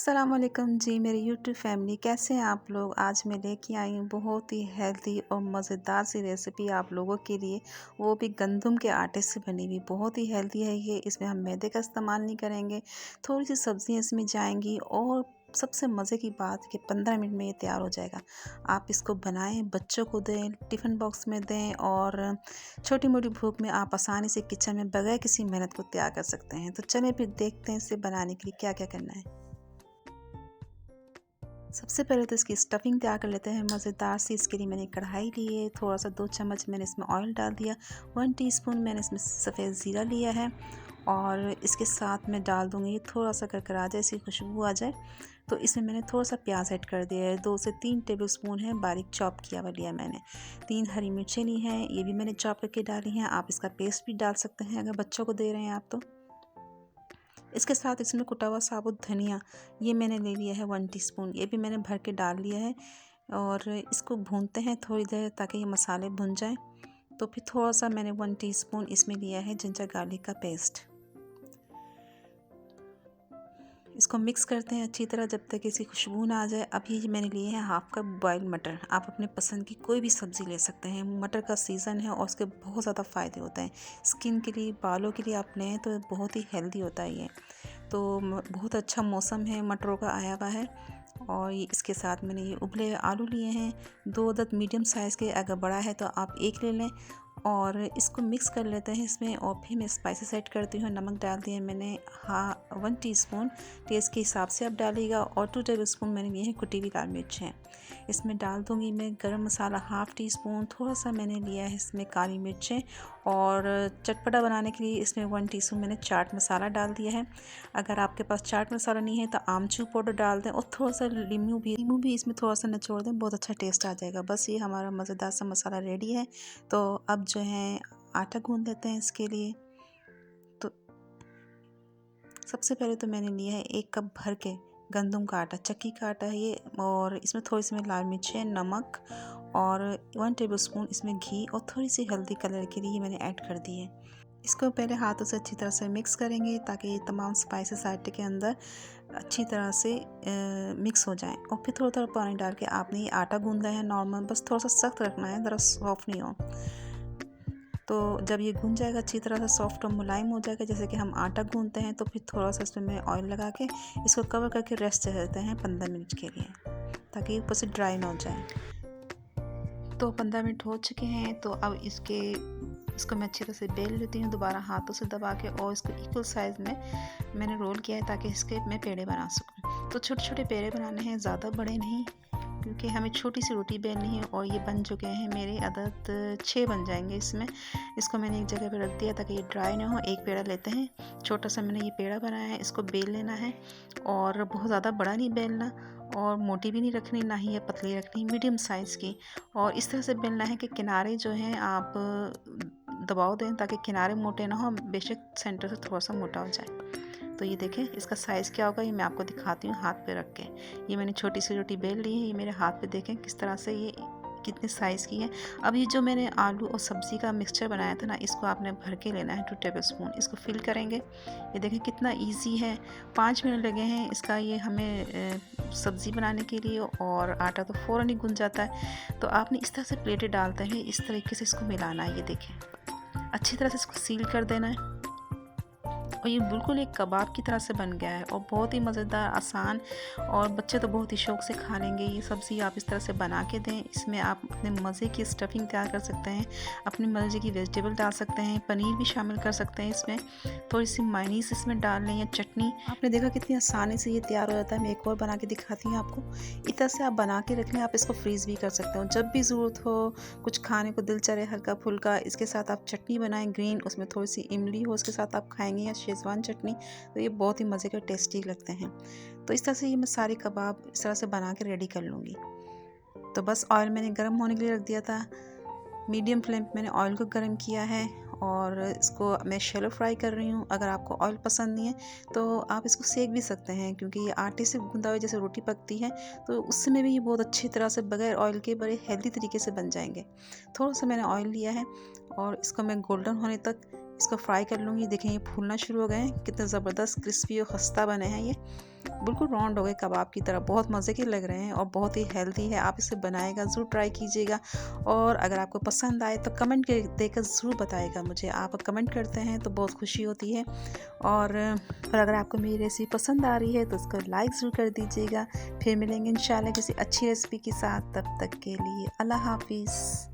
अस्सलाम वालेकुम जी मेरी यूट्यूब फैमिली, कैसे हैं आप लोग। आज मैं लेके आई हूँ बहुत ही हेल्दी और मज़ेदार सी रेसिपी आप लोगों के लिए, वो भी गंदम के आटे से बनी हुई। बहुत ही हेल्दी है ये, इसमें हम मैदे का इस्तेमाल नहीं करेंगे। थोड़ी सी सब्जियाँ इसमें जाएंगी और सबसे मज़े की बात कि 15 मिनट में ये तैयार हो जाएगा। आप इसको बनाएं, बच्चों को दें, टिफ़िन बॉक्स में दें और छोटी मोटी भूख में आप आसानी से किचन में बगैर किसी मेहनत को तैयार कर सकते हैं। तो चलें फिर देखते हैं इसे बनाने के लिए क्या क्या करना है। सबसे पहले तो इसकी स्टफिंग तैयार कर लेते हैं मज़ेदार सी। इसके लिए मैंने कढ़ाई ली है, थोड़ा सा 2 चम्मच मैंने इसमें ऑयल डाल दिया। 1 टीस्पून मैंने इसमें सफ़ेद ज़ीरा लिया है और इसके साथ मैं डाल दूँगी थोड़ा सा करकरा जाए, इसकी खुशबू आ जाए। तो इसमें मैंने थोड़ा सा प्याज ऐड कर दिया है। 2 से 3 टेबल स्पून है बारीक चॉप किया हुआ लिया मैंने। 3 हरी मिर्चें ली हैं, ये भी मैंने चॉप करके डाली हैं। आप इसका पेस्ट भी डाल सकते हैं अगर बच्चों को दे रहे हैं आप तो। इसके साथ इसमें कुटा हुआ साबुत धनिया ये मैंने ले लिया है 1 टीस्पून, ये भी मैंने भर के डाल लिया है। और इसको भूनते हैं थोड़ी देर ताकि ये मसाले भुन जाएं। तो फिर थोड़ा सा मैंने 1 टीस्पून इसमें लिया है जिंजर गार्लिक का पेस्ट। इसको मिक्स करते हैं अच्छी तरह जब तक इसकी खुशबू ना आ जाए। अभी मैंने लिए हैं हाफ कप बॉइल्ड मटर। आप अपने पसंद की कोई भी सब्ज़ी ले सकते हैं। मटर का सीज़न है और उसके बहुत ज़्यादा फ़ायदे होते हैं स्किन के लिए, बालों के लिए। आप लें तो बहुत ही हेल्दी होता है ये। तो बहुत अच्छा मौसम है मटरों का आया हुआ है। और ये इसके साथ मैंने ये उबले आलू लिए हैं 2 अदद मीडियम साइज़ के। अगर बड़ा है तो आप 1 ले लें और इसको मिक्स कर लेते हैं इसमें। और फिर मैं स्पाइसेस ऐड करती हूँ। नमक डाल दिया मैंने 1 टीस्पून, टेस्ट के हिसाब से आप डालिएगा। और 2 टेबल स्पून मैंने लिए हैं कुटी हुई लाल मिर्च हैं। इसमें डाल दूँगी मैं गरम मसाला 1/2 टीस्पून। थोड़ा सा मैंने लिया है इसमें काली मिर्चें। और चटपटा बनाने के लिए इसमें 1 टीस्पून मैंने चाट मसाला डाल दिया है। अगर आपके पास चाट मसाला नहीं है तो आमचूर पाउडर डाल दें और थोड़ा सा नींबू भी इसमें थोड़ा सा निचोड़ दें, बहुत अच्छा टेस्ट आ जाएगा। बस ये हमारा मज़ेदार सा मसाला रेडी है। तो अब जो है आटा गूंद लेते हैं इसके लिए। तो सबसे पहले तो मैंने लिया है 1 कप भर के गंदम का आटा, चक्की का आटा है ये। और इसमें थोड़ी सी लाल मिर्चें, नमक और 1 टेबल स्पून इसमें घी और थोड़ी सी हल्दी कलर के लिए मैंने ऐड कर दी है। इसको पहले हाथों से अच्छी तरह से मिक्स करेंगे ताकि ये तमाम स्पाइसेस आटे के अंदर अच्छी तरह से मिक्स हो जाएं। और फिर थोड़ा थोड़ा पानी डाल के आपने ये आटा गूंदना है नॉर्मल, बस थोड़ा सा सख्त रखना है, ज़रा सॉफ्ट नहीं हो। तो जब ये गूंज जाएगा अच्छी तरह से सॉफ्ट और मुलायम हो जाएगा जैसे कि हम आटा गूंदते हैं, तो फिर थोड़ा सा इसमें मैं ऑयल लगा के इसको कवर करके रेस्ट देते हैं 15 मिनट के लिए ताकि ऊपर से ड्राई ना हो जाए। तो 15 मिनट हो चुके हैं। तो अब इसको मैं अच्छी तरह से बेल लेती हूँ दोबारा हाथों से दबा के। और इसको इक्वल साइज़ में मैंने रोल किया है ताकि इसके मैं पेड़े बना सकूँ। तो छोटे छोटे पेड़े बनाने हैं, ज़्यादा बड़े नहीं, क्योंकि हमें छोटी सी रोटी बेलनी है। और ये बन चुके हैं मेरे अदद 6 बन जाएंगे इसमें। इसको मैंने एक जगह पे रख दिया ताकि ये ड्राई ना हो। एक पेड़ा लेते हैं, छोटा सा मैंने ये पेड़ा बनाया है, इसको बेल लेना है। और बहुत ज़्यादा बड़ा नहीं बेलना और मोटी भी नहीं रखनी, ना ही ये पतली रखनी, मीडियम साइज़ की। और इस तरह से बेलना है कि किनारे जो हैं आप दबाव दें ताकि किनारे मोटे ना हो, बेशक सेंटर से थोड़ा सा मोटा हो जाए। तो ये देखें इसका साइज़ क्या होगा, ये मैं आपको दिखाती हूँ हाथ पे रख के। ये मैंने छोटी सी रोटी बेल ली है, ये मेरे हाथ पे देखें किस तरह से ये कितने साइज़ की है। अब ये जो मैंने आलू और सब्ज़ी का मिक्सचर बनाया था ना, इसको आपने भर के लेना है 2 टेबल स्पून। इसको फिल करेंगे। ये देखें कितना इजी है, 5 मिनट लगे हैं इसका ये हमें सब्ज़ी बनाने के लिए। और आटा तो फ़ौरन ही गुंज जाता है। तो आपने इस तरह से प्लेटें डालते हैं, इस तरीके से इसको मिलाना है। ये देखें अच्छी तरह से इसको सील कर देना है। और ये बिल्कुल एक कबाब की तरह से बन गया है और बहुत ही मज़ेदार, आसान। और बच्चे तो बहुत ही शौक़ से खा लेंगे। ये सब्ज़ी आप इस तरह से बना के दें। इसमें आप अपने मज़े की स्टफिंग तैयार कर सकते हैं, अपनी मर्ज़ी की वेजिटेबल डाल सकते हैं, पनीर भी शामिल कर सकते हैं इसमें। थोड़ी सी मायनीस इसमें डाल लें या चटनी। आपने देखा कितनी आसानी से ये तैयार हो जाता है। मैं एक और बना के दिखाती हूँ आपको। इस तरह से आप बना के रख लें, आप इसको फ्रीज़ भी कर सकते हो। जब भी ज़रूरत हो, कुछ खाने को दिल चले हल्का फुल्का, इसके साथ आप चटनी बनाएं ग्रीन, उसमें थोड़ी सी इमली हो, उसके साथ आप खाएंगे, या शेज़वान चटनी, तो ये बहुत ही मज़े के टेस्टी लगते हैं। तो इस तरह से ये मैं सारे कबाब इस तरह से बना के रेडी कर लूँगी। तो बस ऑयल मैंने गर्म होने के लिए रख दिया था। मीडियम फ्लेम पे मैंने ऑयल को गर्म किया है और इसको मैं शैलो फ्राई कर रही हूँ। अगर आपको ऑयल पसंद नहीं है तो आप इसको सेक भी सकते हैं, क्योंकि ये आटे से गूंदा हुआ जैसे रोटी पकती है तो उसमें भी ये बहुत अच्छी तरह से बगैर ऑयल के बड़े हेल्दी तरीके से बन जाएंगे। थोड़ा सा मैंने ऑयल लिया है और इसको मैं गोल्डन होने तक इसको फ्राई कर लूँगी। देखें ये फूलना शुरू हो गए हैं, कितने ज़बरदस्त क्रिस्पी और खस्ता बने हैं ये, बिल्कुल राउंड हो गए कबाब की तरह, बहुत मज़े के लग रहे हैं और बहुत ही हेल्दी है। आप इसे बनाएगा ज़रूर ट्राई कीजिएगा और अगर आपको पसंद आए तो कमेंट देकर ज़रूर बताएगा मुझे। आप कमेंट करते हैं तो बहुत खुशी होती है। और अगर आपको मेरी रेसिपी पसंद आ रही है तो उसको लाइक ज़रूर कर दीजिएगा। फिर मिलेंगे इंशाल्लाह किसी अच्छी रेसिपी के साथ, तब तक के लिए अल्लाह हाफिज़।